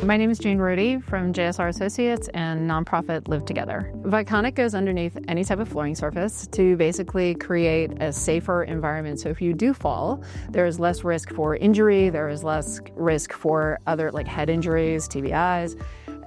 My name is Rohde from JSR Associates and nonprofit Live Together. Viconic goes underneath any type of flooring surface to basically create a safer environment. So if you do fall, there is less risk for injury, there is less risk for other like head injuries, TBIs,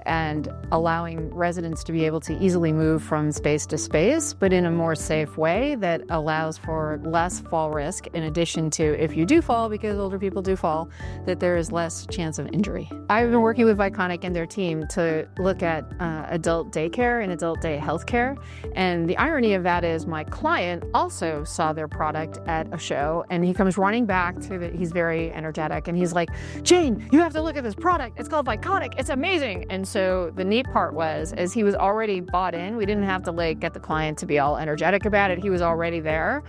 and allowing residents to be able to easily move from space to space, but in a more safe way that allows for less fall risk, in addition to if you do fall, because older people do fall, that there is less chance of injury. I've been working with Viconic and their team to look at adult daycare and adult day healthcare. And the irony of that is my client also saw their product at a show, and he comes running back he's very energetic, and he's like, "Jane, you have to look at this product. It's called Viconic. It's amazing." And so the neat part was, as he was already bought in, we didn't have to like get the client to be all energetic about it. He was already there.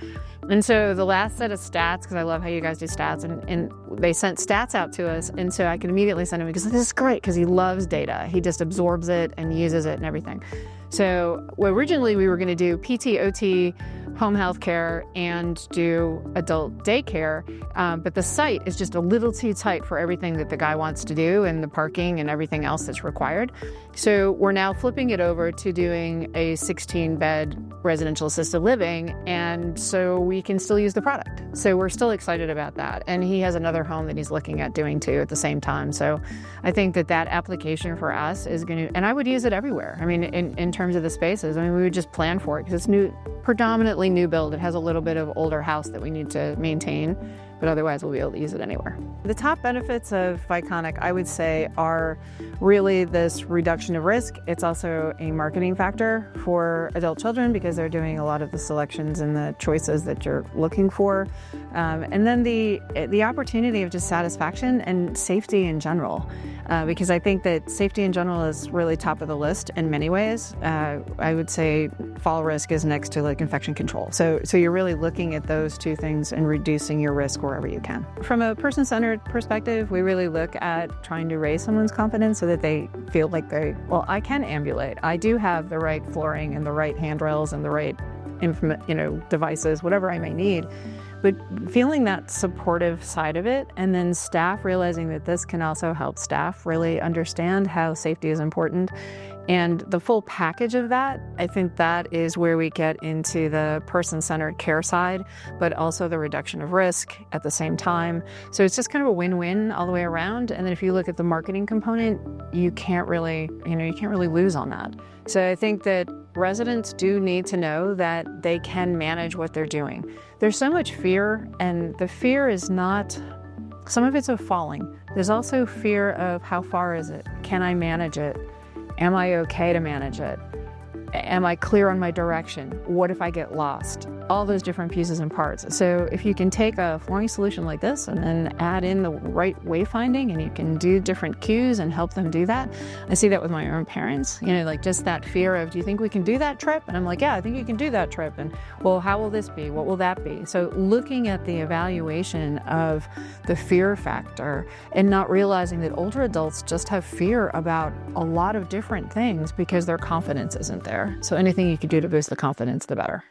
And so the last set of stats, because I love how you guys do stats, and they sent stats out to us. And so I could immediately send him, because this is great, because he loves data. He just absorbs it and uses it and everything. So originally we were going to do PT, OT, home health care, and do adult daycare, but the site is just a little too tight for everything that the guy wants to do and the parking and everything else that's required. So we're now flipping it over to doing a 16-bed residential assisted living, and so we can still use the product. So we're still excited about that. And he has another home that he's looking at doing too at the same time. So I think that application for us is going to, and I would use it everywhere. I mean, in terms of the spaces, I mean, we would just plan for it, because it's predominantly new build. It has a little bit of older house that we need to maintain, but otherwise we'll be able to use it anywhere. The top benefits of Viconic, I would say, are really this reduction of risk. It's also a marketing factor for adult children, because they're doing a lot of the selections and the choices that you're looking for. And then the opportunity of just satisfaction and safety in general, because I think that safety in general is really top of the list in many ways. I would say fall risk is next to like infection control. So you're really looking at those two things and reducing your risk wherever you can. From a person-centered perspective, we really look at trying to raise someone's confidence so that they feel like I can ambulate. I do have the right flooring and the right handrails and the right devices, whatever I may need. But feeling that supportive side of it, and then staff realizing that this can also help staff really understand how safety is important, and the full package of that, I think that is where we get into the person-centered care side, but also the reduction of risk at the same time. So it's just kind of a win-win all the way around. And then if you look at the marketing component, you can't really lose on that. So I think that residents do need to know that they can manage what they're doing. There's so much fear, and the fear is not, some of it's of falling. There's also fear of how far is it? Can I manage it? Am I okay to manage it? Am I clear on my direction? What if I get lost? All those different pieces and parts. So if you can take a flooring solution like this and then add in the right wayfinding, and you can do different cues and help them do that. I see that with my own parents, like just that fear of, do you think we can do that trip? And I'm like, yeah, I think you can do that trip. And well, how will this be? What will that be? So looking at the evaluation of the fear factor, and not realizing that older adults just have fear about a lot of different things because their confidence isn't there. So anything you can do to boost the confidence, the better.